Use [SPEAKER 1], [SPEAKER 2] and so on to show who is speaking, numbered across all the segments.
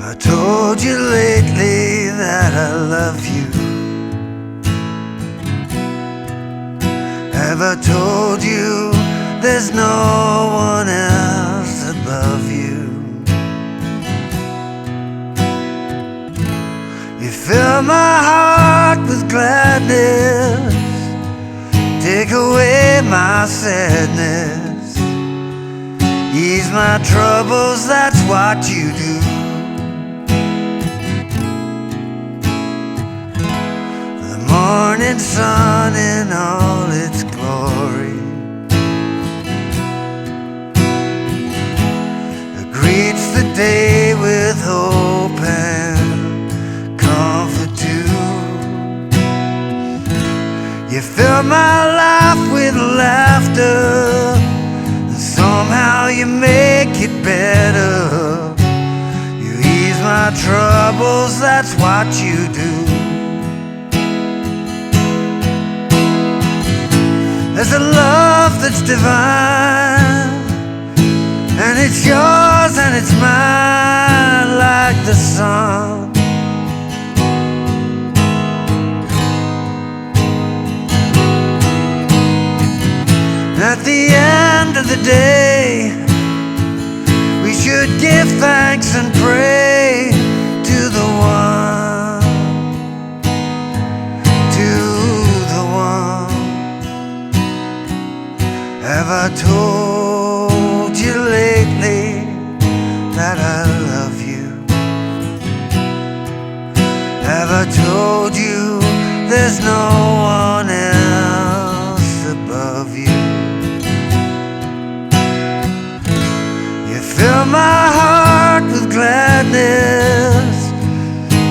[SPEAKER 1] I told you lately that I love you? Have I told you there's no one else above you? You fill my heart with gladness, take away my sadness, ease my troubles, that's what you do. The morning sun in all its glory greets the day with hope and comfort too. You fill my life with laughter, and somehow you make it better. You ease my troubles, that's what you do. There's a love that's divine, and it's yours and it's mine like the sun. At the end of the day, we should give thanks and pray to the one, to the one. Have I told you lately that I love you? Have I told you there's no one else above you? You fill my heart with gladness,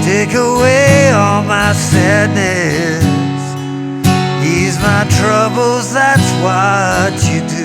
[SPEAKER 1] take away all my sadness, ease my troubles, that's what you do.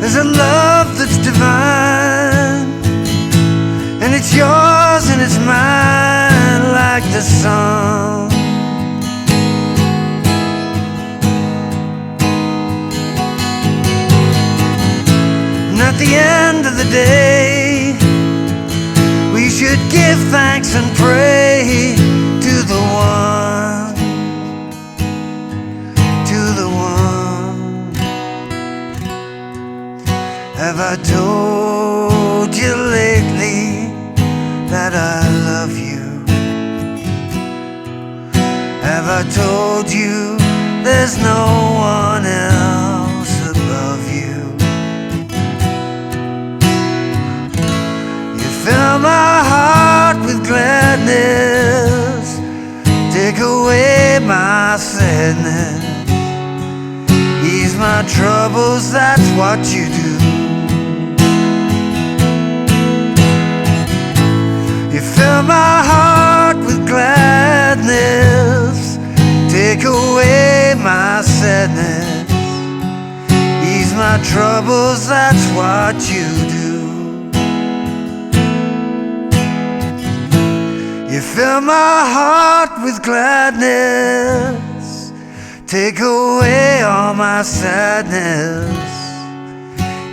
[SPEAKER 1] There's a love that's divine, and it's yours and it's mine like the sun. And at the end of the day, we should give thanks and pray to the one, to the one. Have I told you lately that I love you? Have I told you there's no one else above you? You fill my heart with gladness, take away my sadness, ease my troubles, that's what you do. You fill my heart with gladness, take away my sadness, ease my troubles, that's what you do. You fill my heart with gladness, take away all my sadness,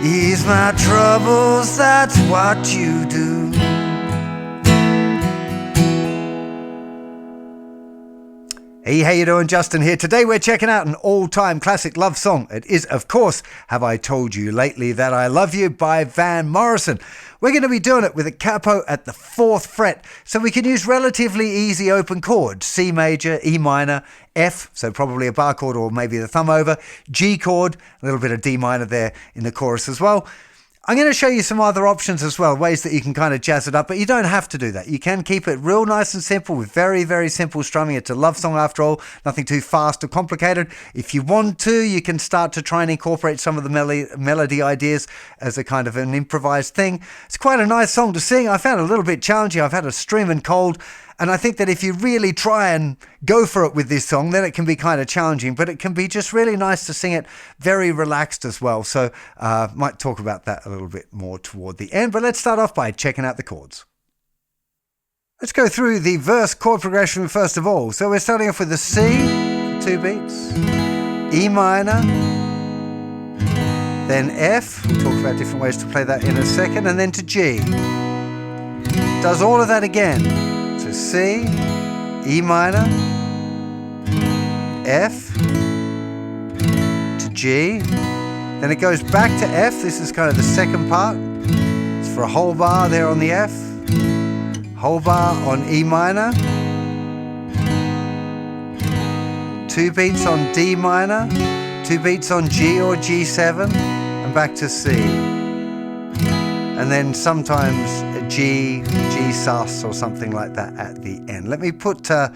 [SPEAKER 1] ease my troubles, that's what you do.
[SPEAKER 2] Hey, how you doing? Justin here. Today we're checking out an all-time classic love song. It is, of course, Have I Told You Lately That I Love You by Van Morrison. We're going to be doing it with a capo at the 4th fret, so we can use relatively easy open chords. C major, E minor, F, so probably a bar chord or maybe the thumb over, G chord, a little bit of D minor there in the chorus as well. I'm going to show you some other options as well, ways that you can kind of jazz it up, but you don't have to do that. You can keep it real nice and simple with very, very simple strumming. It's a love song after all, nothing too fast or complicated. If you want to, you can start to try and incorporate some of the melody ideas as a kind of an improvised thing. It's quite a nice song to sing. I found it a little bit challenging. I've had a streaming cold. And I think that if you really try and go for it with this song, then it can be kind of challenging, but it can be just really nice to sing it very relaxed as well. So might talk about that a little bit more toward the end, but let's start off by checking out the chords. Let's go through the verse chord progression first of all. So we're starting off with the C, 2 beats, E minor, then F. We'll talk about different ways to play that in a second, and then to G. Does all of that again. So C, E minor, F, to G, then it goes back to F. This is kind of the second part. It's for a whole bar there on the F, whole bar on E minor, 2 beats on D minor, 2 beats on G or G7, and back to C. And then sometimes a G sus or something like that at the end. Let me put that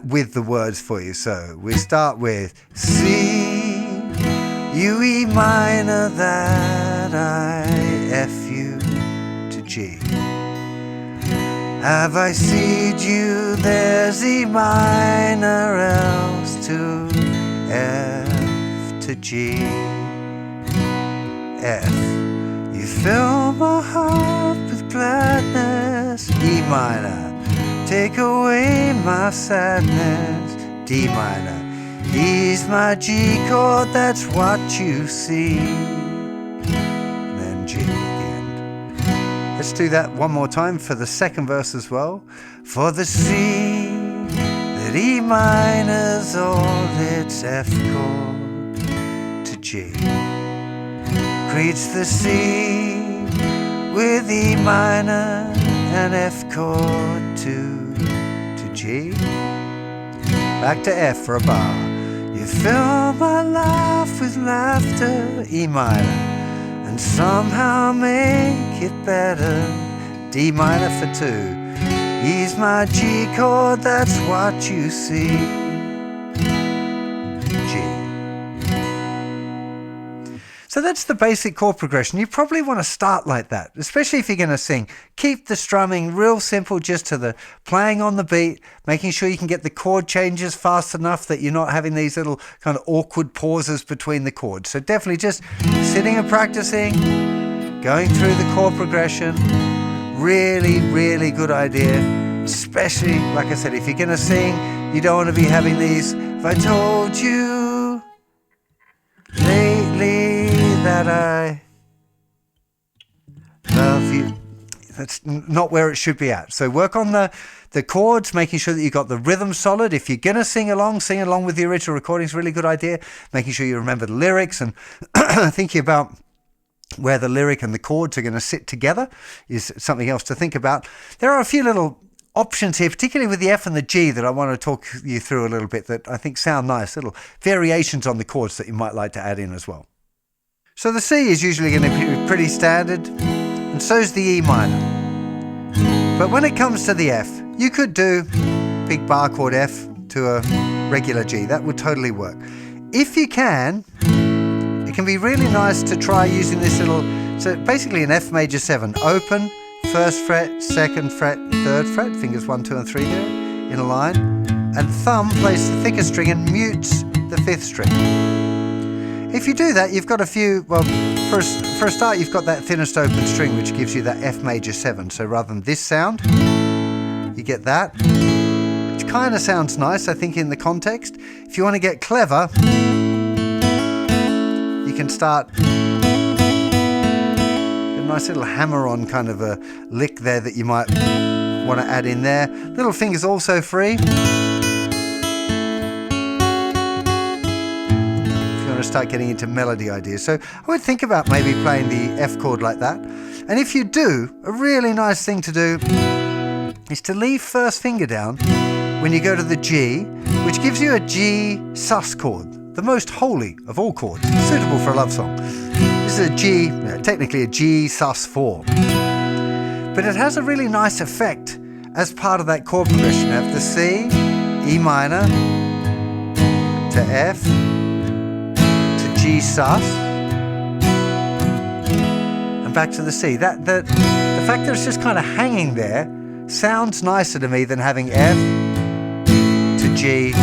[SPEAKER 2] with the words for you. So we start with C, U, E minor, that I, F, U, to G. Have I seed you, there's E minor, else to F, to G, F. You fill my heart with gladness, E minor. Take away my sadness, D minor. Ease my G chord, that's what you see. And then G at the end. Let's do that one more time for the second verse as well. For the C, that E minor's all its F chord to G. Greets the C with E minor and F chord to G. Back to F for a bar. You fill my life with laughter, E minor, and somehow make it better, D minor for 2. Ease my G chord, that's what you see. So that's the basic chord progression. You probably want to start like that, especially if you're going to sing. Keep the strumming real simple, just to the playing on the beat, making sure you can get the chord changes fast enough that you're not having these little kind of awkward pauses between the chords. So definitely just sitting and practicing, going through the chord progression. Really, really good idea. Especially, like I said, if you're going to sing, you don't want to be having these, if I told you lately that I love you. That's not where it should be at. So work on the chords, making sure that you've got the rhythm solid. If you're going to sing along with the original recording is a really good idea. Making sure you remember the lyrics and thinking about where the lyric and the chords are going to sit together is something else to think about. There are a few little options here, particularly with the F and the G, that I want to talk you through a little bit that I think sound nice, little variations on the chords that you might like to add in as well. So the C is usually going to be pretty standard, and so is the E minor. But when it comes to the F, you could do big bar chord F to a regular G. That would totally work. If you can, it can be really nice to try using this little, so basically an F major 7, open, 1st fret, 2nd fret, 3rd fret, fingers 1, 2 and 3 there in a line, and thumb plays the thicker string and mutes the 5th string. If you do that, you've got a few, well, for a start, you've got that thinnest open string, which gives you that F major 7. So rather than this sound, you get that. It kind of sounds nice, I think, in the context. If you want to get clever, you can start a nice little hammer-on kind of a lick there that you might want to add in there. Little finger's also free. Start getting into melody ideas. So I would think about maybe playing the F chord like that. And if you do, a really nice thing to do is to leave first finger down when you go to the G, which gives you a G sus chord, the most holy of all chords, suitable for a love song. This This is a G, technically a G sus4. But it has a really nice effect as part of that chord progression. You have the C, E minor, to F, to G sus, and back to the C. The fact that it's just kind of hanging there sounds nicer to me than having F to G. I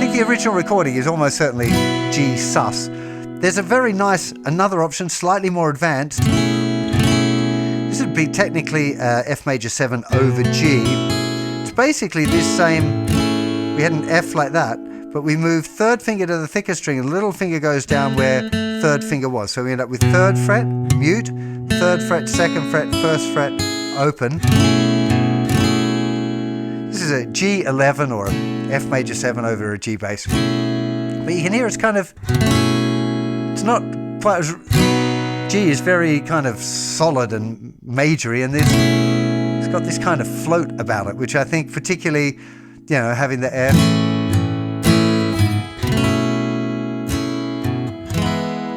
[SPEAKER 2] think the original recording is almost certainly G sus. There's a very nice, another option, slightly more advanced. This would be technically F major 7 over G. It's basically this same, we had an F like that, but we moved third finger to the thicker string and little finger goes down where third finger was. So we end up with third fret, mute, third fret, second fret, first fret, open. This is a G11 or a F major 7 over a G bass. But you can hear it's kind of, it's not quite as, G is very kind of solid and majory, and it's got this kind of float about it, which I think particularly, you know, having the F,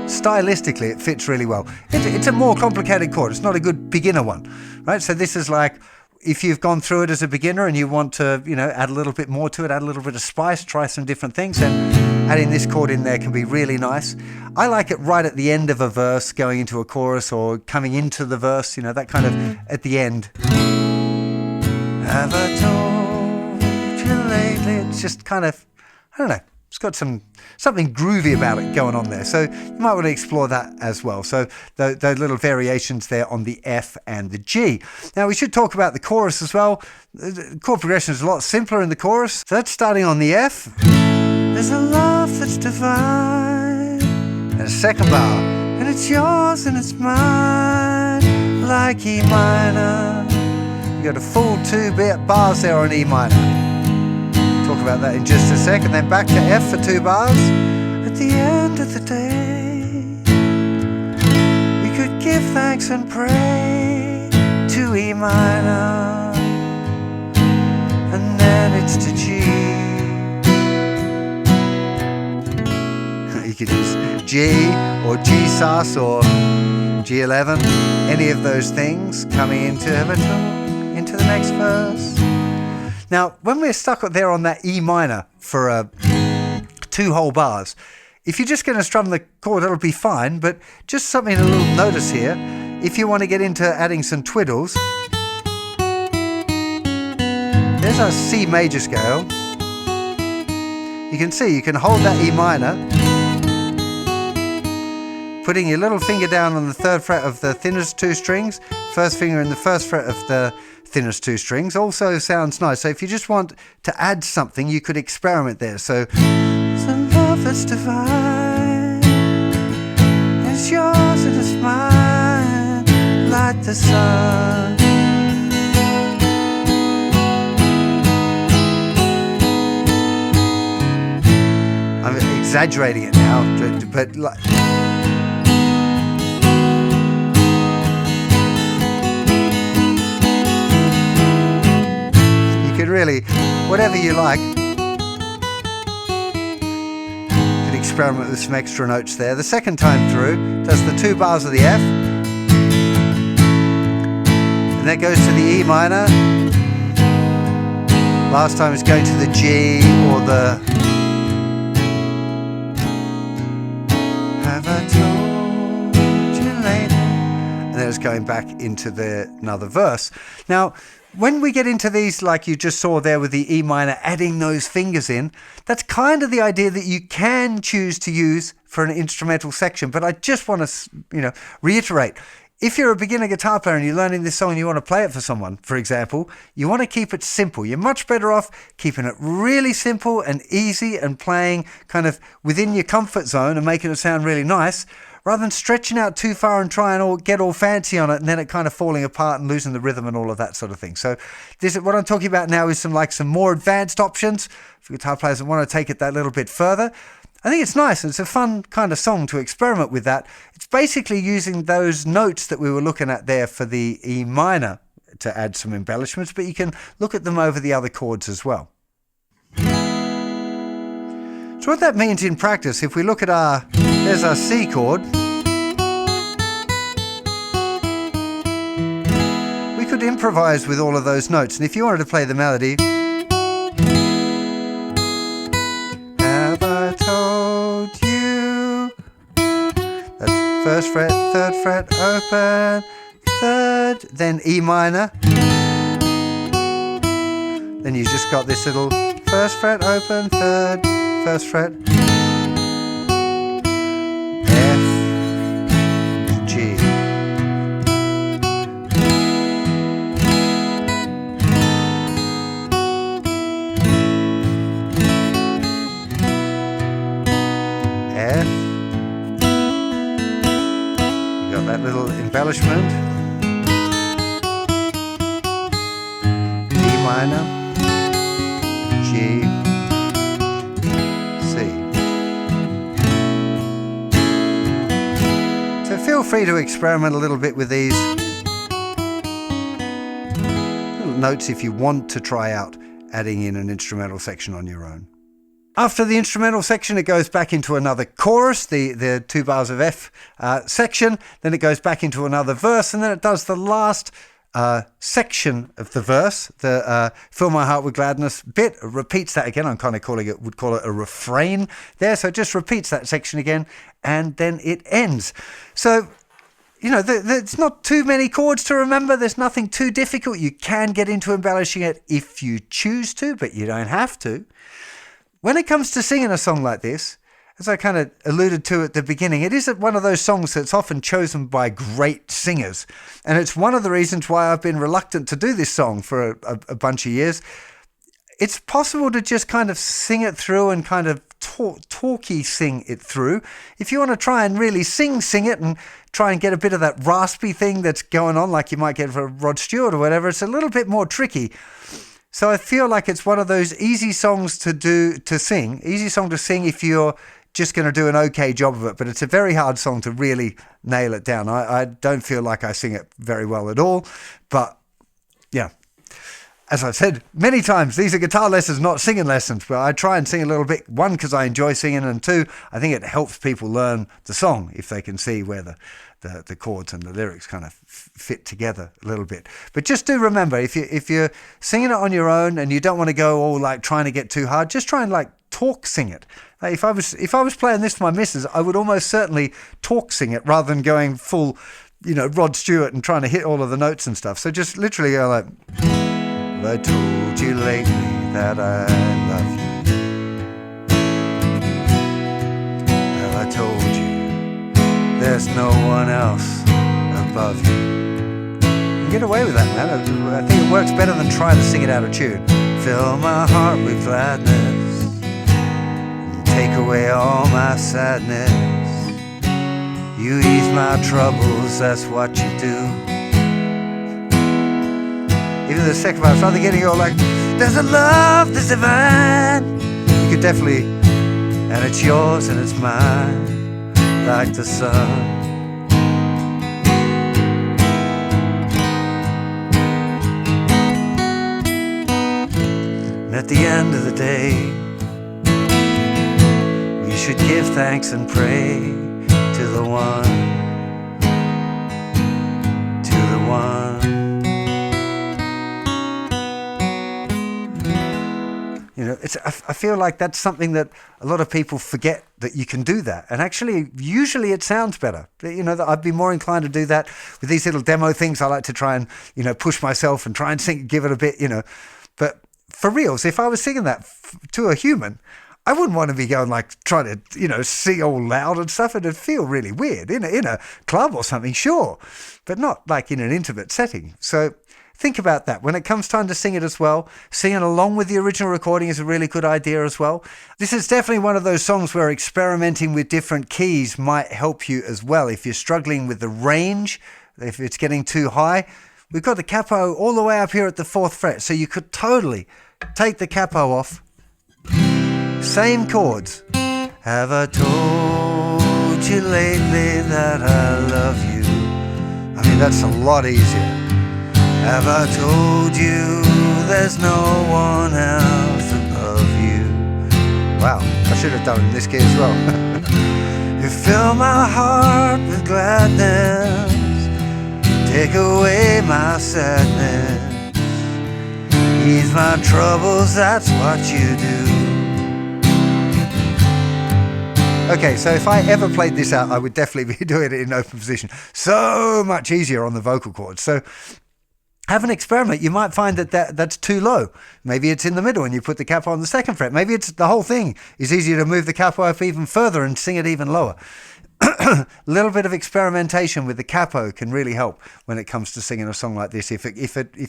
[SPEAKER 2] stylistically it fits really well. It's a more complicated chord. It's not a good beginner one, right? So this is like, if you've gone through it as a beginner and you want to, you know, add a little bit more to it, add a little bit of spice, try some different things, and adding this chord in there can be really nice. I like it right at the end of a verse, going into a chorus or coming into the verse, you know, that kind of at the end. Have I told you lately? It's just kind of, I don't know, it's got something groovy about it going on there. So you might want to explore that as well. So those little variations there on the F and the G. Now we should talk about the chorus as well. The chord progression is a lot simpler in the chorus. So that's starting on the F. There's a love that's divine. And a second bar. And it's yours and it's mine. Like E minor. You got a full 2 bars there on E minor. Talk about that in just a second. Then back to F for 2 bars. At the end of the day, we could give thanks and pray to E minor, and then it's to G. You could use G or G sus or G11, any of those things coming into the next verse. Now, when we're stuck there on that E minor for 2 whole bars, if you're just going to strum the chord, it'll be fine, but just something a little notice here, if you want to get into adding some twiddles, there's our C major scale. You can see, you can hold that E minor, putting your little finger down on the 3rd fret of the thinnest 2 strings, first finger in the 1st fret of the thinnest 2 strings, also sounds nice. So if you just want to add something, you could experiment there. So it's a love that's divine, it's yours and it's mine, like the sun. I'm exaggerating it now, but like, really, whatever you like. You could experiment with some extra notes there. The second time through, does the 2 bars of the F, and that goes to the E minor. Last time it's going to the G or the Have I told you lately? And then it's going back into another verse. Now, when we get into these, like you just saw there with the E minor, adding those fingers in, that's kind of the idea that you can choose to use for an instrumental section. But I just want to, reiterate, if you're a beginner guitar player and you're learning this song and you want to play it for someone, for example, you want to keep it simple. You're much better off keeping it really simple and easy and playing kind of within your comfort zone and making it sound really nice, rather than stretching out too far and trying to get all fancy on it and then it kind of falling apart and losing the rhythm and all of that sort of thing. So this is what I'm talking about now, is some more advanced options for guitar players that want to take it that little bit further. I think it's nice. It's a fun kind of song to experiment with that. It's basically using those notes that we were looking at there for the E minor to add some embellishments, but you can look at them over the other chords as well. So what that means in practice, if we look at our There's our C chord. We could improvise with all of those notes, and if you wanted to play the melody, have I told you? That's first fret, third fret, open, third, then E minor. Then you just got this little first fret, open, third, first fret, F, G. F. You got that little embellishment. D minor, G, C. So feel free to experiment a little bit with these little notes if you want to try out adding in an instrumental section on your own. After the instrumental section, it goes back into another chorus, the 2 bars of F section. Then it goes back into another verse, and then it does the last section of the verse, the Fill My Heart with Gladness bit. It repeats that again. I'm kind of would call it a refrain there. So it just repeats that section again, and then it ends. So, you know, there's not too many chords to remember. There's nothing too difficult. You can get into embellishing it if you choose to, but you don't have to. When it comes to singing a song like this, as I kind of alluded to at the beginning, it is one of those songs that's often chosen by great singers. And it's one of the reasons why I've been reluctant to do this song for a bunch of years. It's possible to just kind of sing it through and kind of talky sing it through. If you want to try and really sing it and try and get a bit of that raspy thing that's going on like you might get for Rod Stewart or whatever, it's a little bit more tricky. So I feel like it's one of those easy songs to sing if you're just going to do an okay job of it. But it's a very hard song to really nail it down. I don't feel like I sing it very well at all. But yeah, as I've said many times, these are guitar lessons, not singing lessons. But I try and sing a little bit. One, because I enjoy singing, and two, I think it helps people learn the song if they can see where the chords and the lyrics kind of fit together a little bit. But just do remember, if you're singing it on your own and you don't want to go all like trying to get too hard, just try and like talk sing it. Like if I was playing this for my missus, I would almost certainly talk sing it rather than going full, you know, Rod Stewart and trying to hit all of the notes and stuff. So just literally go like, I told you lately that I love you. Have I told you there's no one else above you? You get away with that, man. I think it works better than trying to sing it out of tune. Fill my heart with gladness, take away all my sadness. You ease my troubles, that's what you do. Even the second part, rather getting all like, there's a love that's divine. You could definitely, and it's yours and it's mine, like the sun. And at the end of the day, we should give thanks and pray to the one, to the one. You know, I feel like that's something that a lot of people forget, that you can do that. And actually, usually it sounds better. You know, that I'd be more inclined to do that with these little demo things. I like to try and, you know, push myself and try and sing, give it a bit, you know. But for reals, if I was singing that to a human, I wouldn't want to be going like trying to, you know, sing all loud and stuff. It'd feel really weird in a club or something, sure, but not like in an intimate setting. So think about that. When it comes time to sing it as well, singing along with the original recording is a really good idea as well. This is definitely one of those songs where experimenting with different keys might help you as well. If you're struggling with the range, if it's getting too high, we've got the capo all the way up here at the 4th fret. So you could totally take the capo off. Same chords. Have I told you lately that I love you? I mean, that's a lot easier. Have I told you there's no one else above you? Wow, I should have done it in this key as well.
[SPEAKER 1] You fill my heart with gladness, take away my sadness, ease my troubles, that's what you do.
[SPEAKER 2] Okay, so if I ever played this out, I would definitely be doing it in open position. So much easier on the vocal cords. So have an experiment. You might find that's too low. Maybe it's in the middle and you put the capo on the second fret. Maybe it's the whole thing is easier to move the capo up even further and sing it even lower. A little bit of experimentation with the capo can really help when it comes to singing a song like this if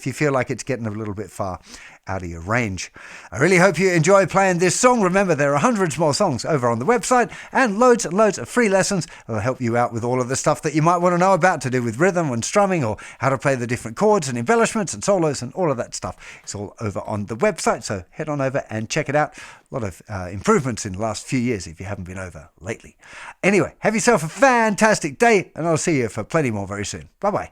[SPEAKER 2] you feel like it's getting a little bit far out of your range. I really hope you enjoy playing this song. Remember, there are hundreds more songs over on the website and loads of free lessons that will help you out with all of the stuff that you might want to know about to do with rhythm and strumming, or how to play the different chords and embellishments and solos and all of that stuff. It's all over on the website, so head on over and check it out. A lot of improvements in the last few years if you haven't been over lately. Anyway, have yourself a fantastic day, and I'll see you for plenty more very soon. Bye-bye.